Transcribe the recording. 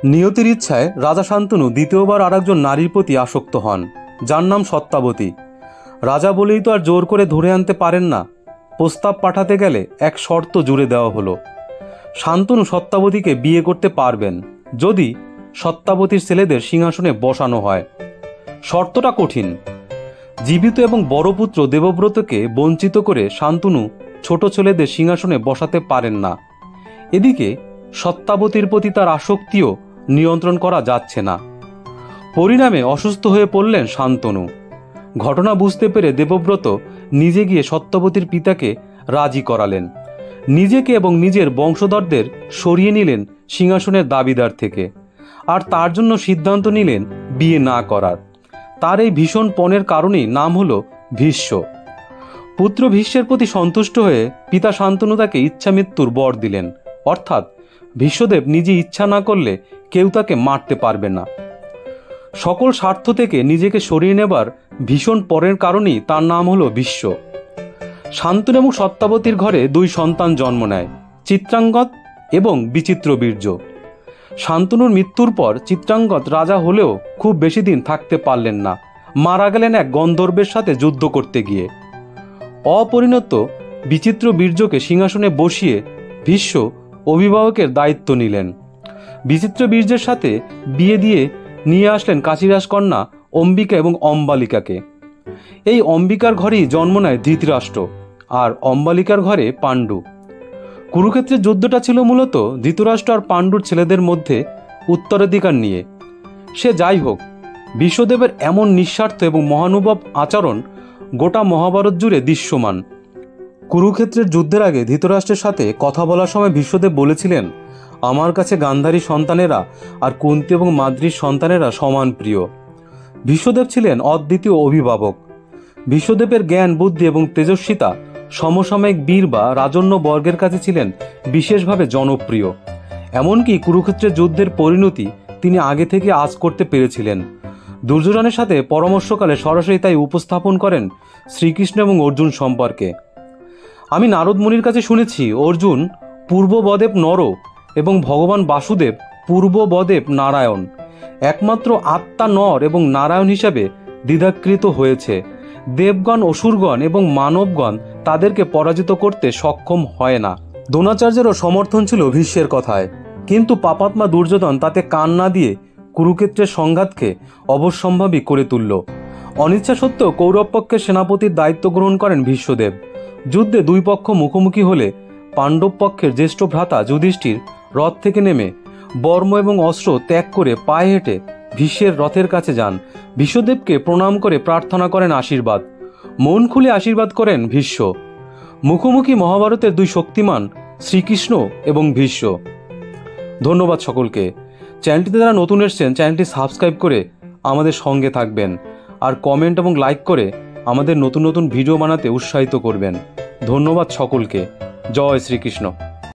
নিয়তির ইচ্ছায় রাজা শান্তনু দ্বিতীয়বার আরেকজন নারীর প্রতি আসক্ত হন, যার নাম সত্যাবতী। রাজা বলেই তো আর জোর করে ধরে আনতে পারেন না। প্রস্তাব পাঠাতে গেলে এক শর্ত জুড়ে দেওয়া হলো। শান্তনু সত্যাবতীকে বিয়ে করতে পারবেন যদি সত্যাবতীর ছেলেদের সিংহাসনে বসানো হয়। শর্তটা কঠিন। জীবিত এবং বড় পুত্র দেবব্রতকে বঞ্চিত করে শান্তনু ছোট ছেলেদের সিংহাসনে বসাতে পারেন না। এদিকে সত্যাবতীর প্রতি তার আসক্তিও নিয়ন্ত্রণ করা যাচ্ছে না। পরিণামে অসুস্থ হয়ে পড়লেন শান্তনু। ঘটনা বুঝতে পেরে দেবব্রত নিজে গিয়ে সত্যবতীর পিতাকে রাজি করালেন। নিজেকে এবং নিজের বংশধরদের সরিয়ে নিলেন সিংহাসনের দাবিদার থেকে, আর তার জন্য সিদ্ধান্ত নিলেন বিয়ে না করার। তার এই ভীষণ পণের কারণেই নাম হলো ভীষ্ম। পুত্র ভীষ্মের প্রতি সন্তুষ্ট হয়ে পিতা শান্তনু তাকে ইচ্ছা মৃত্যুর বর দিলেন, অর্থাৎ ভীষ্মদেব নিজে ইচ্ছা না করলে কেউ তাকে মারতে পারবে না। সকল স্বার্থ থেকে নিজেকে সরিয়ে নেবার ভীষণ পরের কারণেই তার নাম হলো ভীষ্ম। শান্তনু এবং সত্যাবতীর ঘরে দুই সন্তান জন্ম নেয়, চিত্রাঙ্গদ এবং বিচিত্রবীর্য। শান্তনুর মৃত্যুর পর চিত্রাঙ্গদ রাজা হলেও খুব বেশি দিন থাকতে পারলেন না, মারা গেলেন এক গন্ধর্বের সাথে যুদ্ধ করতে গিয়ে। অপরিণত বিচিত্রবীর্যকে সিংহাসনে বসিয়ে ভীষ্ম অভিভাবকের দায়িত্ব নিলেন। বিচিত্রবীর্যের সাথে বিয়ে দিয়ে নিয়ে আসলেন কাশীরাজ কন্যা অম্বিকা এবং অম্বালিকাকে। এই অম্বিকার ঘরেই জন্ম নেয় ধৃতরাষ্ট্র, আর অম্বালিকার ঘরে পাণ্ডু। কুরুক্ষেত্রের যুদ্ধটা ছিল মূলত ধৃতরাষ্ট্র আর পাণ্ডুর ছেলেদের মধ্যে উত্তরাধিকার নিয়ে। সে যাই হোক, বিশ্বদেবের এমন নিঃস্বার্থ এবং মহানুভব আচরণ গোটা মহাভারত জুড়ে দৃশ্যমান। কুরুক্ষেত্রের যুদ্ধের আগে ধৃতরাষ্ট্রের সাথে কথা বলার সময় বিশ্বদেব বলেছিলেন, আমার কাছে গান্ধারী সন্তানেরা আর কুন্তী এবং মাদ্রীর সন্তানেরা সমান প্রিয়। বিশ্বদেব ছিলেন অদ্বিতীয় অভিভাবক। বিশ্বদেবের জ্ঞান, বুদ্ধি এবং তেজস্বিতা সমসাময়িক বীর বা রাজন্য বর্গের কাছে ছিলেন বিশেষভাবে জনপ্রিয়। এমনকি কুরুক্ষেত্রের যুদ্ধের পরিণতি তিনি আগে থেকে আঁচ করতে পেরেছিলেন। দুর্যোধনের সাথে পরামর্শকালে সরাসরি তাই উপস্থাপন করেন শ্রীকৃষ্ণ এবং অর্জুন সম্পর্কে। আমি নারদ মুনির কাছে শুনেছি অর্জুন পূর্ববদেব নর এবং ভগবান বাসুদেব পূর্ববদেব নারায়ণ। একমাত্র আত্মা নর এবং নারায়ণ হিসাবে দ্বিধাকৃত হয়েছে। দেবগণ, অসুরগণ এবং মানবগণ তাদেরকে পরাজিত করতে সক্ষম হয় না। দ্রোণাচার্যেরও সমর্থন ছিল ভীষ্মের কথায়, কিন্তু পাপাত্মা দুর্যোধন তাতে কান না দিয়ে কুরুক্ষেত্রের সংঘাতকে অবশ্যম্ভাবী করে তুলল। অনিচ্ছা সত্ত্বেও কৌরব পক্ষের সেনাপতির দায়িত্ব গ্রহণ করেন ভীষ্মদেব। যুদ্ধে দুই পক্ষ মুখোমুখি হলে পাণ্ডব পক্ষের জ্যেষ্ঠ ভ্রাতা যুধিষ্ঠির রথ থেকে নেমে বর্ম এবং অস্ত্র ত্যাগ করে পায়ে হেঁটে ভীষ্মের রথের কাছে যান। ভীষ্মদেবকে প্রণাম করে প্রার্থনা করেন আশীর্বাদ। মন খুলে আশীর্বাদ করেন ভীষ্ম। মুখোমুখি মহাভারতের দুই শক্তিমান শ্রীকৃষ্ণ এবং ভীষ্ম। ধন্যবাদ সকলকে। চ্যানেলটিতে যারা নতুন এসছেন চ্যানেলটি সাবস্ক্রাইব করে আমাদের সঙ্গে থাকবেন, আর কমেন্ট এবং লাইক করে আমাদের নতুন নতুন ভিডিও বানাতে উৎসাহিত করবেন। ধন্যবাদ সকলকে। জয় শ্রীকৃষ্ণ।